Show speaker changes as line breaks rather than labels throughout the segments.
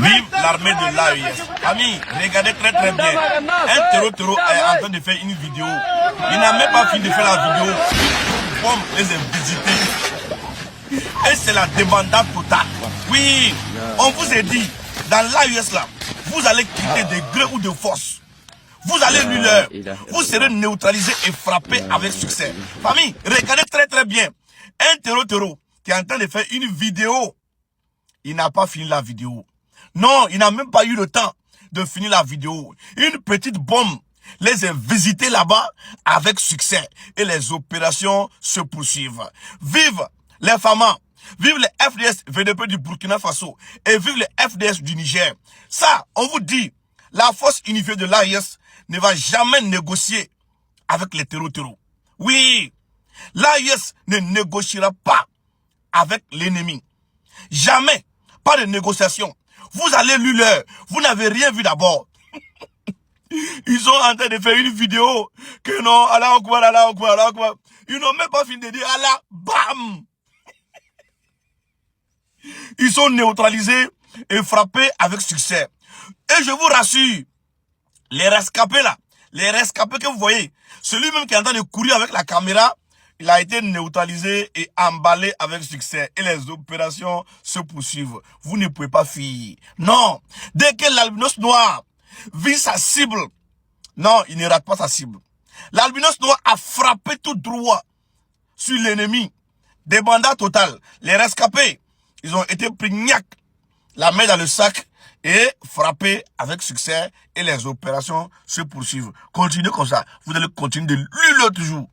Vive l'armée de l'AES. Amis, regardez très bien. Un terreau est en train de faire une vidéo. Il n'a même pas fini de faire la vidéo. Comme les visiter. Et c'est la débandade totale. Oui, on vous a dit, dans l'AES là, vous allez quitter de gré ou de force. Vous allez lui leur. Vous serez neutralisé et frappé avec succès. Famille, regardez très bien. Un terreau qui est en train de faire une vidéo. Il n'a pas fini la vidéo. Non, il n'a même pas eu le temps de finir la vidéo. Une petite bombe les a visités là-bas avec succès. Et les opérations se poursuivent. Vive les FAMA. Vive les FDS VDP du Burkina Faso. Et vive les FDS du Niger. Ça, on vous dit, la force unifiée de l'AES ne va jamais négocier avec les terreaux. Oui, l'AES ne négociera pas avec l'ennemi. Jamais. Pas de négociation. Vous allez lui leur. Vous n'avez rien vu d'abord. Ils sont en train de faire une vidéo que non, Allah Akbar. Ils n'ont même pas fini de dire Allah, bam. Ils sont neutralisés et frappés avec succès. Et je vous rassure, les rescapés là, les rescapés que vous voyez, celui-même qui est en train de courir avec la caméra, il a été neutralisé et emballé avec succès. Et les opérations se poursuivent. Vous ne pouvez pas fuir. Non. Dès que l'albinos noir vise sa cible, non, il ne rate pas sa cible. L'albinos noir a frappé tout droit sur l'ennemi. Débandade totale. Les rescapés, ils ont été pris gnac, la main dans le sac et frappés avec succès. Et les opérations se poursuivent. Continuez comme ça. Vous allez continuer de lutter toujours.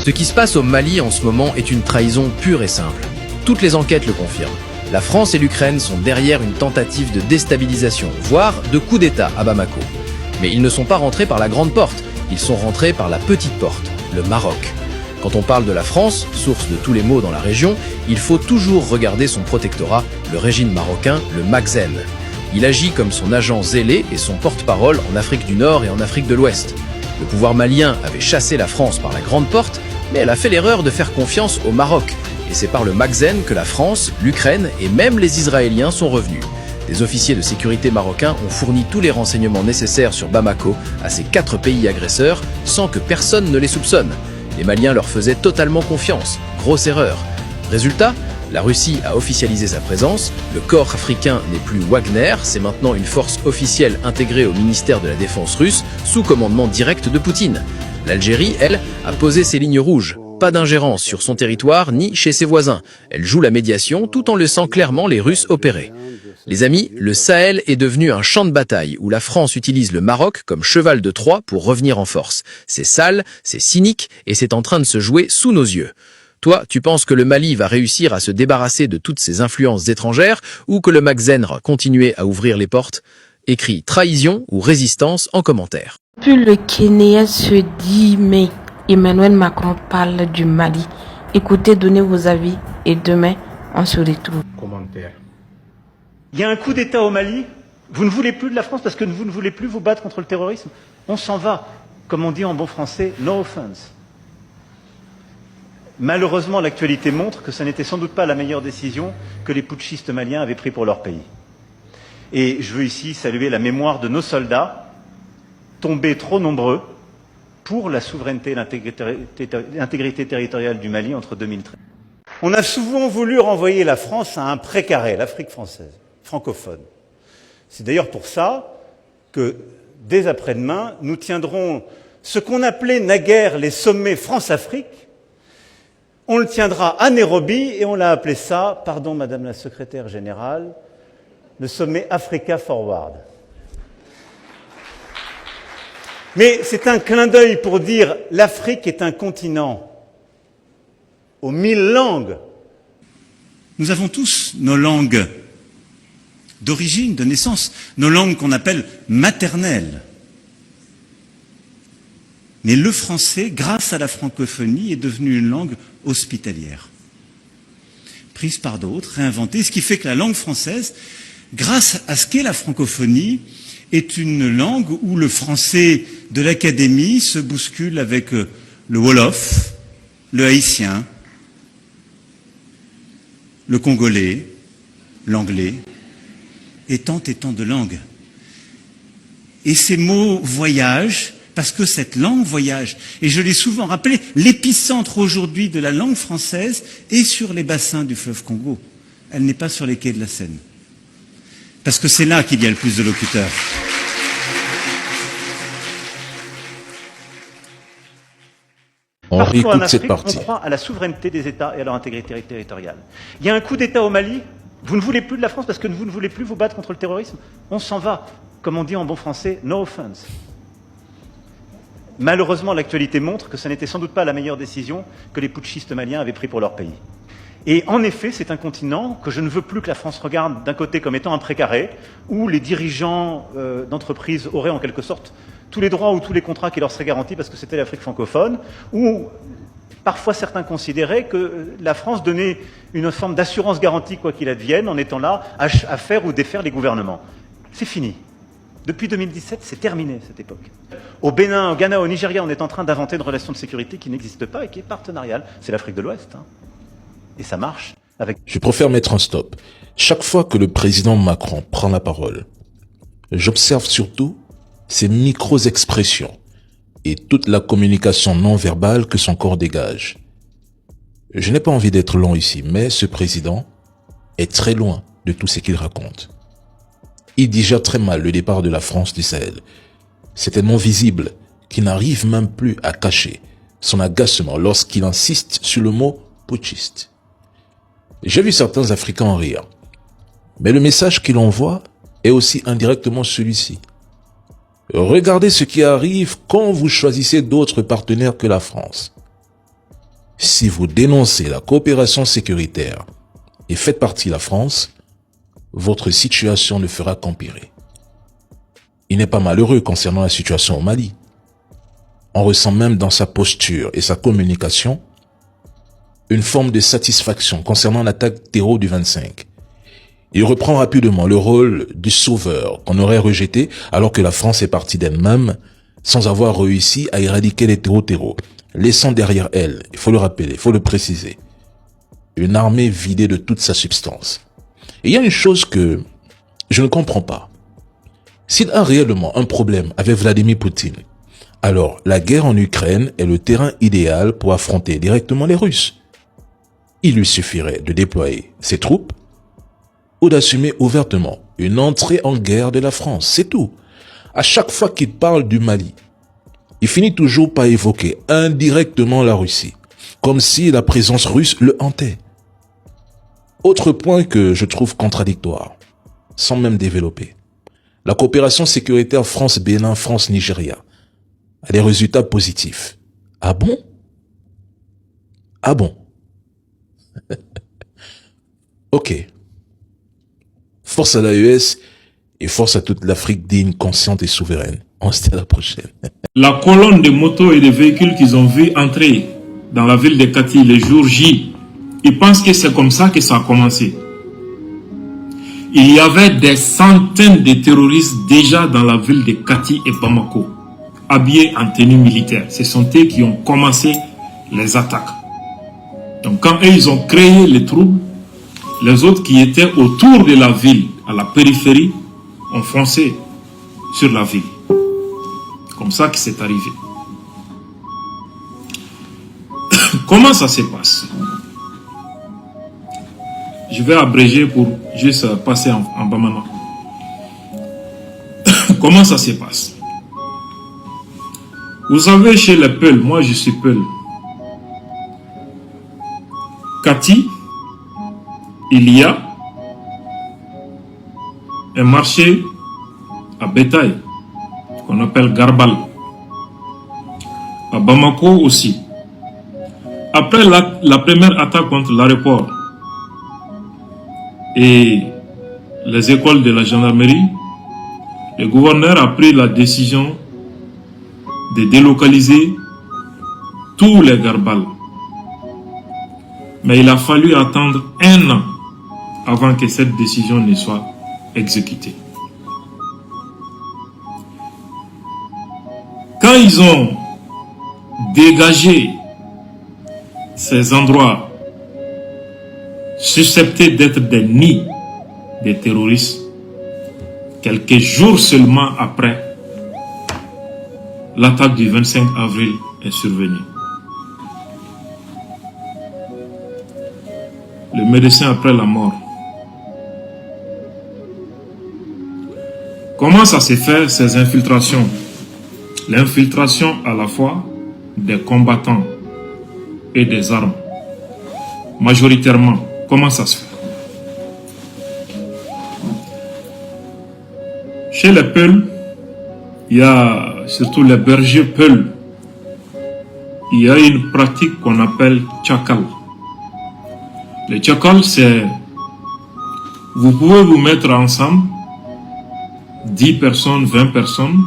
Ce qui se passe au Mali en ce moment est une trahison pure et simple. Toutes les enquêtes le confirment. La France et l'Ukraine sont derrière une tentative de déstabilisation, voire de coup d'État à Bamako. Mais ils ne sont pas rentrés par la grande porte, ils sont rentrés par la petite porte, le Maroc. Quand on parle de la France, source de tous les maux dans la région, il faut toujours regarder son protectorat, le régime marocain, le Magzen. Il agit comme son agent zélé et son porte-parole en Afrique du Nord et en Afrique de l'Ouest. Le pouvoir malien avait chassé la France par la grande porte, mais elle a fait l'erreur de faire confiance au Maroc. Et c'est par le Magzen que la France, l'Ukraine et même les Israéliens sont revenus. Des officiers de sécurité marocains ont fourni tous les renseignements nécessaires sur Bamako à ces 4 pays agresseurs sans que personne ne les soupçonne. Les Maliens leur faisaient totalement confiance. Grosse erreur. Résultat, la Russie a officialisé sa présence, le corps africain n'est plus Wagner, c'est maintenant une force officielle intégrée au ministère de la Défense russe, sous commandement direct de Poutine. L'Algérie, elle, a posé ses lignes rouges. Pas d'ingérence sur son territoire ni chez ses voisins. Elle joue la médiation tout en laissant clairement les Russes opérer. Les amis, le Sahel est devenu un champ de bataille où la France utilise le Maroc comme cheval de Troie pour revenir en force. C'est sale, c'est cynique et c'est en train de se jouer sous nos yeux. Toi, tu penses que le Mali va réussir à se débarrasser de toutes ces influences étrangères ou que le Magzen va continuer à ouvrir les portes? Écris trahison ou résistance en commentaire.
Puis le Kenya se dit, mais Emmanuel Macron parle du Mali. Écoutez, donnez vos avis et demain, on se retrouve.
Commentaire. Il y a un coup d'État au Mali. Vous ne voulez plus de la France parce que vous ne voulez plus vous battre contre le terrorisme. On s'en va. Comme on dit en bon français, no offense. Malheureusement, l'actualité montre que ce n'était sans doute pas la meilleure décision que les putschistes maliens avaient prise pour leur pays. Et je veux ici saluer la mémoire de nos soldats, tombés trop nombreux, pour la souveraineté et l'intégrité territoriale du Mali entre 2013. On a souvent voulu renvoyer la France à un précaré, l'Afrique française, francophone. C'est d'ailleurs pour ça que, dès après-demain, nous tiendrons ce qu'on appelait naguère les sommets France-Afrique. On le tiendra à Nairobi et on l'a appelé ça, pardon Madame la Secrétaire Générale, le sommet Africa Forward. Mais c'est un clin d'œil pour dire l'Afrique est un continent aux 1000 langues. Nous avons tous nos langues d'origine, de naissance, nos langues qu'on appelle maternelles. Mais le français, grâce à la francophonie, est devenu une langue hospitalière, prise par d'autres, réinventée, ce qui fait que la langue française, grâce à ce qu'est la francophonie, est une langue où le français de l'académie se bouscule avec le wolof, le haïtien, le congolais, l'anglais,
et tant de langues. Et ces mots voyagent, parce que cette langue voyage, et je l'ai souvent rappelé, l'épicentre aujourd'hui de la langue française est sur les bassins du fleuve Congo. Elle n'est pas sur les quais de la Seine. Parce que c'est là qu'il y a le plus de locuteurs.
On
Partout en
réécoute
Afrique,
cette partie.
on croit à la souveraineté des États et à leur intégrité territoriale. Il y a un coup d'État au Mali, vous ne voulez plus de la France parce que vous ne voulez plus vous battre contre le terrorisme. On s'en va. Comme on dit en bon français, no offense. Malheureusement, l'actualité montre que ce n'était sans doute pas la meilleure décision que les putschistes maliens avaient prise pour leur pays. Et en effet, c'est un continent que je ne veux plus que la France regarde d'un côté comme étant un précaré, où les dirigeants d'entreprises auraient en quelque sorte tous les droits ou tous les contrats qui leur seraient garantis parce que c'était l'Afrique francophone, où parfois certains considéraient que la France donnait une forme d'assurance garantie quoi qu'il advienne en étant là à faire ou défaire les gouvernements. C'est fini. Depuis 2017, c'est terminé cette époque. Au Bénin, au Ghana, au Nigeria, on est en train d'inventer une relation de sécurité qui n'existe pas et qui est partenariale. C'est l'Afrique de l'Ouest. Hein. Et ça marche avec...
Je préfère mettre un stop. Chaque fois que le président Macron prend la parole, j'observe surtout ses micro-expressions et toute la communication non verbale que son corps dégage. Je n'ai pas envie d'être long ici, mais ce président est très loin de tout ce qu'il raconte. Il digère très mal le départ de la France du Sahel. C'est tellement visible qu'il n'arrive même plus à cacher son agacement lorsqu'il insiste sur le mot putschiste. J'ai vu certains Africains en rire, mais le message qu'il envoie est aussi indirectement celui-ci. Regardez ce qui arrive quand vous choisissez d'autres partenaires que la France. Si vous dénoncez la coopération sécuritaire et faites partie de la France, votre situation ne fera qu'empirer. Il n'est pas malheureux concernant la situation au Mali. On ressent même dans sa posture et sa communication une forme de satisfaction concernant l'attaque terreau du 25. Il reprend rapidement le rôle du sauveur qu'on aurait rejeté alors que la France est partie d'elle-même sans avoir réussi à éradiquer les terreaux, laissant derrière elle, il faut le rappeler, il faut le préciser, une armée vidée de toute sa substance. Et il y a une chose que je ne comprends pas. S'il a réellement un problème avec Vladimir Poutine, alors la guerre en Ukraine est le terrain idéal pour affronter directement les Russes. Il lui suffirait de déployer ses troupes ou d'assumer ouvertement une entrée en guerre de la France, c'est tout. À chaque fois qu'il parle du Mali, il finit toujours par évoquer indirectement la Russie, comme si la présence russe le hantait. Autre point que je trouve contradictoire, sans même développer. La coopération sécuritaire France-Bénin, France-Nigeria a des résultats positifs. Ah bon? Ah bon? Ok. Force à l'AES et force à toute l'Afrique digne, consciente et souveraine. On se dit à la prochaine.
La colonne de motos et de véhicules qu'ils ont vu entrer dans la ville de Kati les jours J, ils pensent que c'est comme ça que ça a commencé. Il y avait des centaines de terroristes déjà dans la ville de Kati et Bamako, habillés en tenue militaire. Ce sont eux qui ont commencé les attaques. Donc quand eux, ils ont créé les troubles, les autres qui étaient autour de la ville, à la périphérie, ont foncé sur la ville. Comme ça que c'est arrivé. Comment ça se passe? Je vais abréger pour juste passer en bamana. Comment ça se passe? Vous savez, chez les Peuls, moi je suis Peul. Kati, il y a un marché à bétail qu'on appelle Garbal. À Bamako aussi. Après la première attaque contre l'aéroport et les écoles de la gendarmerie, le gouverneur a pris la décision de délocaliser tous les Garbal. Mais il a fallu attendre 1 an avant que cette décision ne soit exécutée. Quand ils ont dégagé ces endroits susceptés d'être des nids des terroristes, quelques jours seulement après, l'attaque du 25 avril est survenue. Le médecin après la mort. Comment ça s'est fait, ces infiltrations? L'infiltration à la fois des combattants et des armes. Majoritairement, comment ça se fait? Chez les Peuls, il y a surtout les bergers Peuls. Il y a une pratique qu'on appelle tchakal. Le tchakal, c'est... Vous pouvez vous mettre ensemble, 10 personnes, 20 personnes.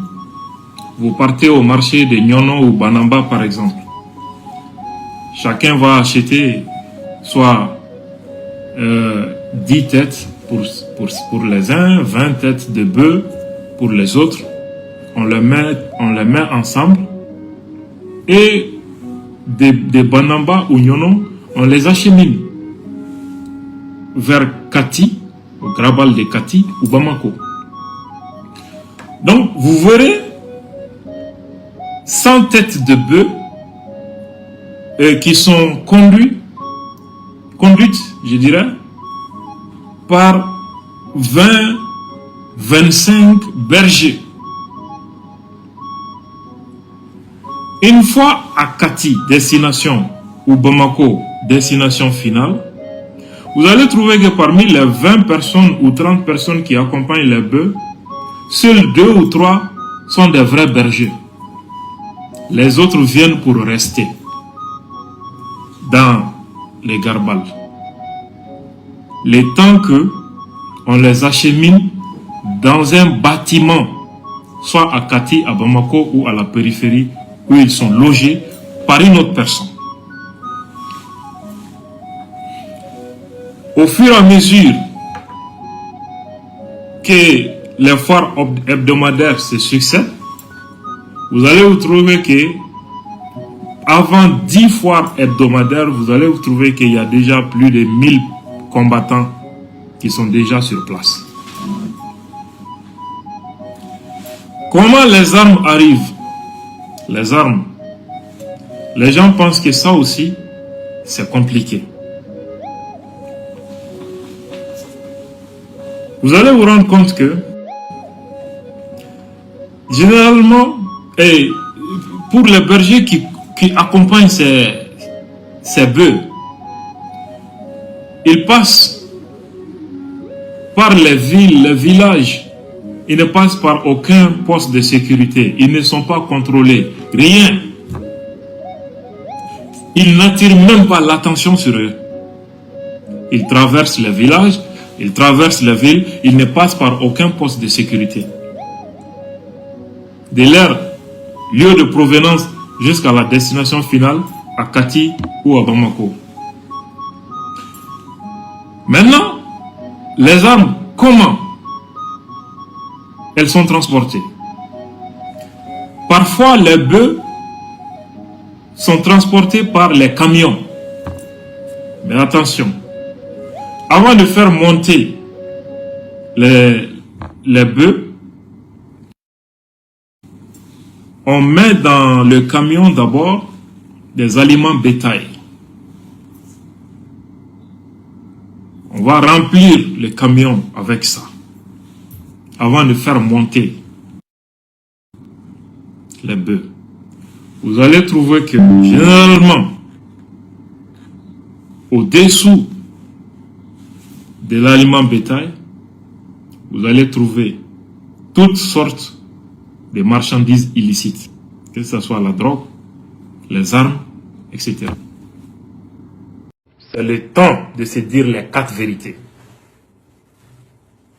Vous partez au marché de Nyono ou Banamba, par exemple. Chacun va acheter soit 10 têtes pour les uns, 20 têtes de bœufs pour les autres. On les met ensemble. Et des Banamba ou Nyono, on les achemine vers Kati, au Grabal de Kati ou Bamako. Donc, vous verrez 100 têtes de bœufs qui sont conduites, je dirais, par 20-25 bergers. Une fois à Kati, destination, ou Bamako, destination finale, vous allez trouver que parmi les 20 personnes ou 30 personnes qui accompagnent les bœufs, seuls 2 ou 3 sont des vrais bergers. Les autres viennent pour rester dans les garbales. Le temps que on les achemine dans un bâtiment, soit à Kati, à Bamako ou à la périphérie, où ils sont logés par une autre personne. Au fur et à mesure que les foires hebdomadaires se succèdent, vous allez vous trouver que avant 10 foires hebdomadaires, vous allez vous trouver qu'il y a déjà plus de 1000 combattants qui sont déjà sur place. Comment les armes arrivent? Les armes. Les gens pensent que ça aussi, c'est compliqué. Vous allez vous rendre compte que, généralement, et pour les bergers qui accompagnent ces bœufs, ils passent par les villes, les villages. Ils ne passent par aucun poste de sécurité. Ils ne sont pas contrôlés. Rien. Ils n'attirent même pas l'attention sur eux. Ils traversent les villages, ils traversent les villes, ils ne passent par aucun poste de sécurité. De leur lieu de provenance jusqu'à la destination finale, à Kati ou à Bamako. Maintenant, les armes, comment elles sont transportées? Parfois, les bœufs sont transportés par les camions. Mais attention, avant de faire monter les bœufs, on met dans le camion d'abord des aliments bétail. On va remplir le camion avec ça avant de faire monter les bœufs. Vous allez trouver que généralement, au-dessous de l'aliment bétail, vous allez trouver toutes sortes de marchandises illicites, que ce soit la drogue, les armes, etc. C'est le temps de se dire les 4 vérités.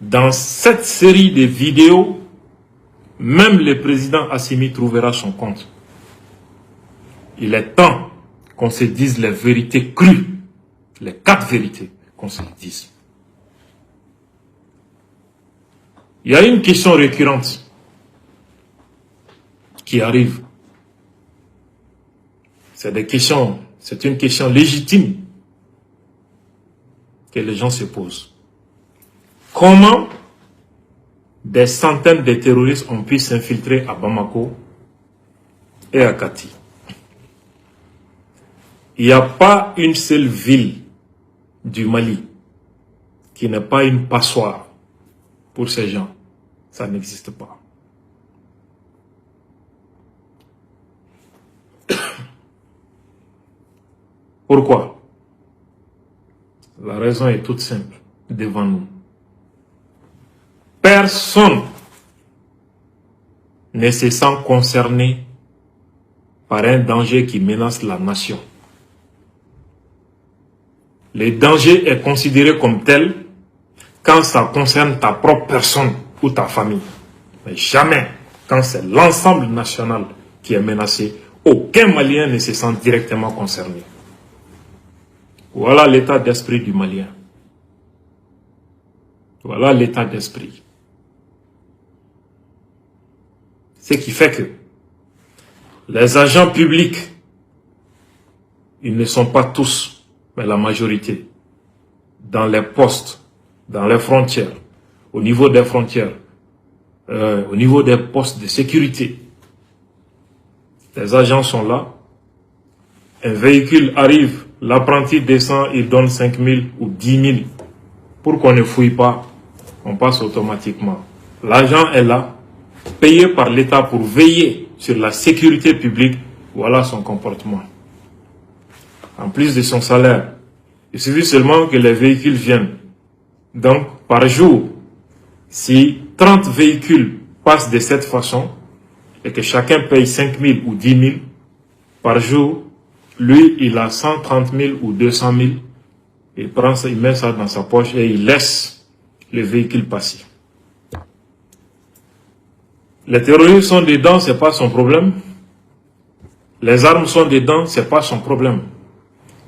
Dans cette série de vidéos, même le président Assimi trouvera son compte. Il est temps qu'on se dise les vérités crues, les 4 vérités qu'on se dise. Il y a une question récurrente qui arrive. C'est une question légitime que les gens se posent. Comment des centaines de terroristes ont pu s'infiltrer à Bamako et à Kati. Il n'y a pas une seule ville du Mali qui n'est pas une passoire pour ces gens. Ça n'existe pas. Pourquoi? La raison est toute simple devant nous. Personne ne se sent concerné par un danger qui menace la nation. Le danger est considéré comme tel quand ça concerne ta propre personne ou ta famille. Mais jamais quand c'est l'ensemble national qui est menacé. Aucun Malien ne se sent directement concerné. Voilà l'état d'esprit du Malien. Voilà l'état d'esprit. Ce qui fait que les agents publics, ils ne sont pas tous, mais la majorité, dans les postes, dans les frontières, au niveau des frontières, au niveau des postes de sécurité. Les agents sont là. Un véhicule arrive, l'apprenti descend, il donne 5 000 ou 10 000. Pour qu'on ne fouille pas, on passe automatiquement. L'agent est là, payé par l'État pour veiller sur la sécurité publique. Voilà son comportement. En plus de son salaire, il suffit seulement que les véhicules viennent. Donc, par jour, si 30 véhicules passent de cette façon, et que chacun paye 5 000 ou 10 000 par jour, lui, il a 130 000 ou 200 000. Il prend ça, il met ça dans sa poche et il laisse le véhicule passer. Les terroristes sont dedans, ce n'est pas son problème. Les armes sont dedans, ce n'est pas son problème.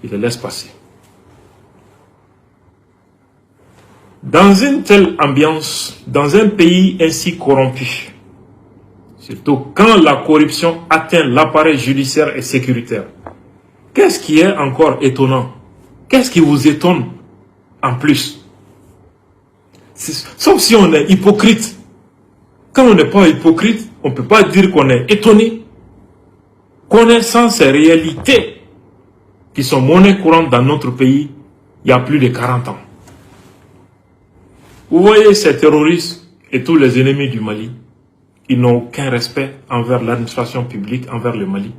Il les laisse passer. Dans une telle ambiance, dans un pays ainsi corrompu, surtout quand la corruption atteint l'appareil judiciaire et sécuritaire, qu'est-ce qui est encore étonnant? Qu'est-ce qui vous étonne en plus? Sauf si on est hypocrite. Quand on n'est pas hypocrite, on ne peut pas dire qu'on est étonné. Connaissant ces réalités qui sont monnaie courante dans notre pays, il y a plus de 40 ans. Vous voyez ces terroristes et tous les ennemis du Mali, ils n'ont aucun respect envers l'administration publique, envers le Mali,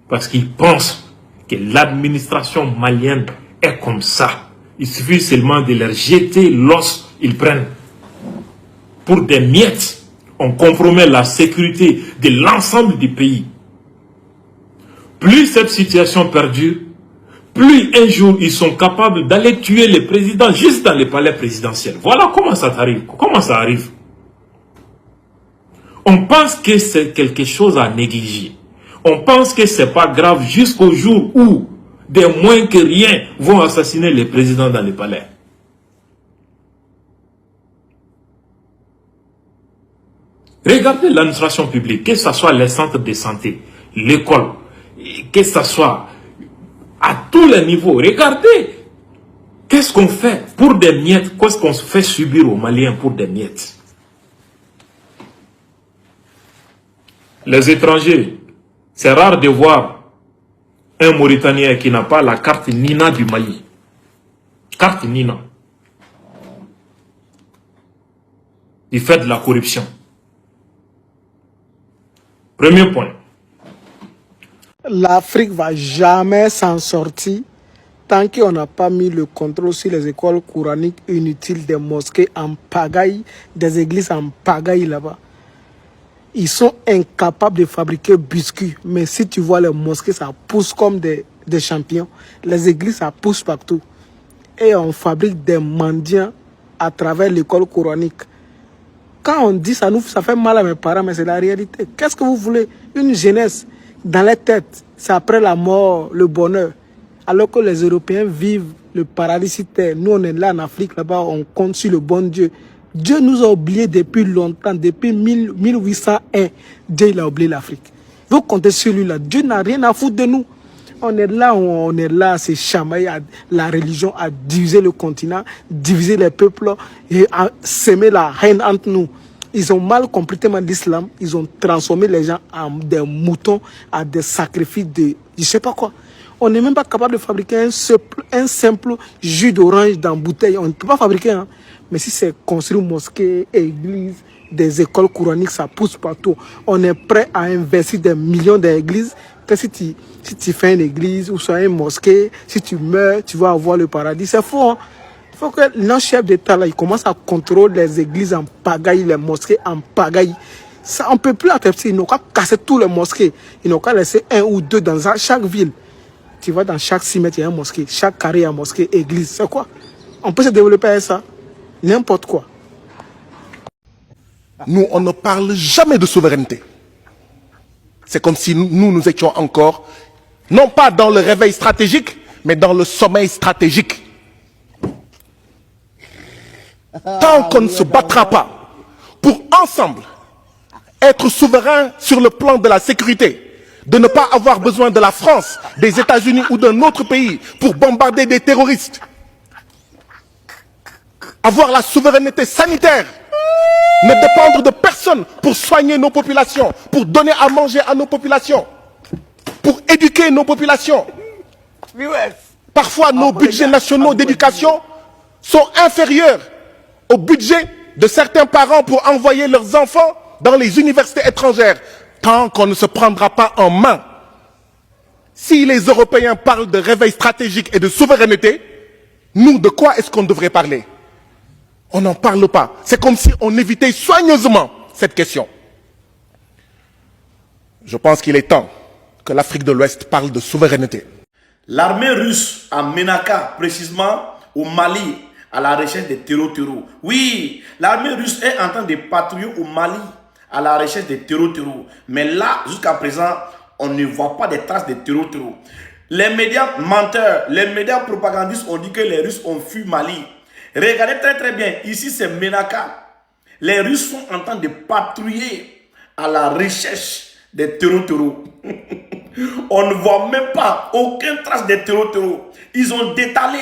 parce qu'ils pensent que l'administration malienne est comme ça. Il suffit seulement de leur jeter l'os, ils prennent. Pour des miettes, on compromet la sécurité de l'ensemble du pays. Plus cette situation perdure, plus un jour ils sont capables d'aller tuer le président juste dans le palais présidentiel. Voilà comment ça arrive. Comment ça arrive? On pense que c'est quelque chose à négliger. On pense que c'est pas grave jusqu'au jour où des moins que rien vont assassiner le président dans le palais. Regardez l'administration publique, que ce soit les centres de santé, l'école, que ce soit à tous les niveaux. Regardez, qu'est-ce qu'on fait pour des miettes, qu'est-ce qu'on fait subir aux Maliens pour des miettes. Les étrangers, c'est rare de voir un Mauritanien qui n'a pas la carte Nina du Mali. Carte Nina. Il fait de la corruption. Premier point.
L'Afrique ne va jamais s'en sortir tant qu'on n'a pas mis le contrôle sur les écoles coraniques inutiles, des mosquées en pagaille, des églises en pagaille là-bas. Ils sont incapables de fabriquer biscuits. Mais si tu vois les mosquées, ça pousse comme des champignons. Les églises, ça pousse partout. Et on fabrique des mendiants à travers l'école coranique. Quand on dit ça, ça fait mal à mes parents, mais c'est la réalité. Qu'est-ce que vous voulez? Une jeunesse dans les têtes, c'est après la mort, le bonheur. Alors que les Européens vivent le paradis sur terre. Nous, on est là en Afrique, là-bas, on compte sur le bon Dieu. Dieu nous a oubliés depuis longtemps, depuis 1801. Dieu, il a oublié l'Afrique. Vous comptez sur lui là. Dieu n'a rien à foutre de nous. On est là, c'est chamailler. La religion a divisé le continent, divisé les peuples et a sémé la haine entre nous. Ils ont mal compris l'islam. Ils ont transformé les gens en des moutons, à des sacrifices de je sais pas quoi. On n'est même pas capable de fabriquer un simple jus d'orange dans bouteille. On ne peut pas fabriquer. Hein. Mais si c'est construire mosquée, église, des écoles coraniques, ça pousse partout. On est prêt à investir des millions d'églises. Que si tu fais une église ou soit une mosquée, si tu meurs, tu vas avoir le paradis. C'est faux. Hein. Il faut que notre chef d'État, là, il commence à contrôler les églises en pagaille, les mosquées en pagaille. Ça, on ne peut plus accepter. Ils n'ont qu'à casser tous les mosquées. Ils n'ont qu'à laisser un ou deux dans chaque ville. Tu vois, dans chaque cimetière, il y a une mosquée. Chaque carré, il y a une mosquée, église. C'est quoi? On peut se développer avec ça. N'importe quoi.
Nous, on ne parle jamais de souveraineté. C'est comme si nous étions encore, non pas dans le réveil stratégique, mais dans le sommeil stratégique. Tant qu'on ne se battra pas pour ensemble être souverain sur le plan de la sécurité, de ne pas avoir besoin de la France, des États-Unis ou d'un autre pays pour bombarder des terroristes, avoir la souveraineté sanitaire, ne dépendre de personne pour soigner nos populations, pour donner à manger à nos populations, pour éduquer nos populations. Parfois, nos budgets nationaux d'éducation sont inférieurs au budget de certains parents pour envoyer leurs enfants dans les universités étrangères, tant qu'on ne se prendra pas en main. Si les Européens parlent de réveil stratégique et de souveraineté, nous, de quoi est-ce qu'on devrait parler? On n'en parle pas. C'est comme si on évitait soigneusement cette question. Je pense qu'il est temps que l'Afrique de l'Ouest parle de souveraineté.
L'armée russe à Menaka, précisément au Mali, à la recherche des terreaux. Oui, l'armée russe est en train de patrouiller au Mali à la recherche des terreaux. Mais là, jusqu'à présent, on ne voit pas des traces des terreaux. Les médias menteurs, les médias propagandistes ont dit que les Russes ont fui Mali. Regardez très bien, ici c'est Menaka. Les Russes sont en train de patrouiller à la recherche des terreaux. On ne voit même pas aucune trace des terreaux. Ils ont détalé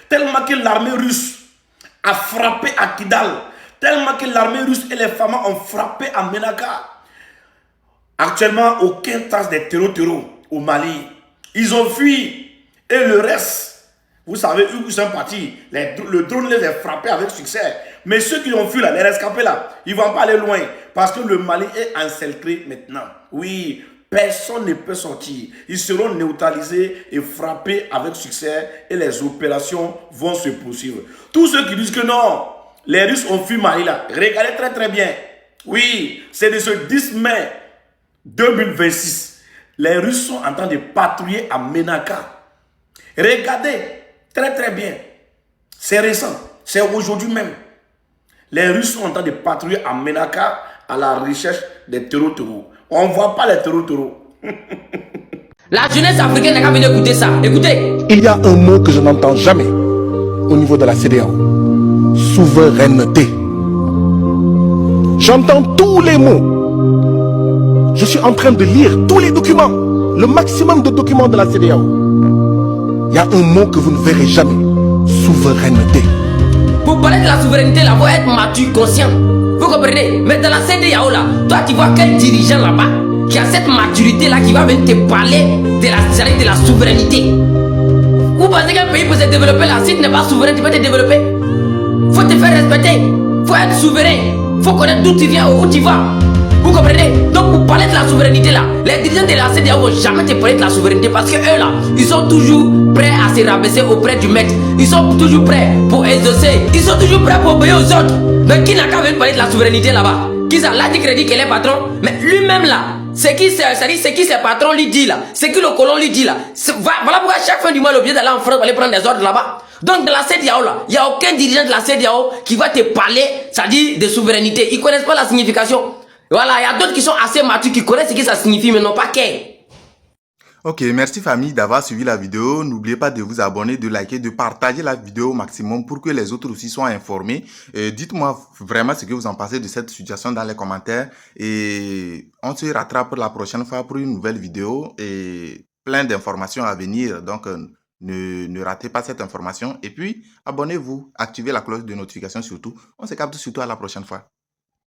tellement que l'armée russe a frappé à Kidal, tellement que l'armée russe et les femmes ont frappé à Menaka. Actuellement, aucune trace des terreaux au Mali. Ils ont fui et le reste, vous savez où ils sont partis. Le drone les a frappés avec succès. Mais ceux qui ont fui là, les rescapés là, ils ne vont pas aller loin parce que le Mali est encerclé maintenant. Oui, personne ne peut sortir. Ils seront neutralisés et frappés avec succès et les opérations vont se poursuivre. Tous ceux qui disent que non, les Russes ont fui Mali là, regardez très bien. Oui, c'est de ce 10 mai 2026. Les Russes sont en train de patrouiller à Menaka. Regardez très bien. C'est récent. C'est aujourd'hui même. Les Russes sont en train de patrouiller à Menaka à la recherche des terreaux. On ne voit pas les terreaux.
La jeunesse africaine n'a qu'à venir écouter ça. Écoutez.
Il y a un mot que je n'entends jamais au niveau de la CEDEAO. Souveraineté. J'entends tous les mots. Je suis en train de lire tous les documents. Le maximum de documents de la CEDEAO. Il y a un mot que vous ne verrez jamais. Souveraineté.
Pour parler de la souveraineté, là, il faut être mature, conscient. Vous comprenez? Mais dans la CEDEAO, là, toi, tu vois quel dirigeant là-bas qui a cette maturité-là qui va venir te parler de la souveraineté. Vous pensez qu'un pays peut se développer là, si tu n'es pas souverain, tu peux te développer? Faut te faire respecter. Faut être souverain. Faut connaître d'où tu viens, où tu vas. Vous comprenez? Donc pour parler de la souveraineté là, les dirigeants de la CEDEAO vont jamais te parler de la souveraineté parce que eux là, ils sont toujours prêts à se rabaisser auprès du maître. Ils sont toujours prêts pour exaucer. Ils sont toujours prêts pour obéir aux autres. Mais qui n'a qu'à venir parler de la souveraineté là-bas? Qui ça? Là, dit crédit qu'elle est patron. Mais lui-même là, c'est qui ses patrons lui dit là? C'est qui le colon lui dit là? Voilà pourquoi chaque fin du mois, le obligé d'aller en France pour aller prendre des ordres là-bas. Donc dans la CEDEAO là, il n'y a aucun dirigeant de la CEDEAO qui va te parler, ça dit de souveraineté. Ils ne connaissent pas la signification. Voilà, il y a d'autres qui sont assez matures, qui connaissent ce que ça signifie, mais non pas qu'est.
Ok, merci famille d'avoir suivi la vidéo. N'oubliez pas de vous abonner, de liker, de partager la vidéo au maximum pour que les autres aussi soient informés. Dites-moi vraiment ce que vous en pensez de cette situation dans les commentaires. Et on se rattrape la prochaine fois pour une nouvelle vidéo et plein d'informations à venir. Donc, ne ratez pas cette information. Et puis, abonnez-vous, activez la cloche de notification surtout. On se capte surtout à la prochaine fois.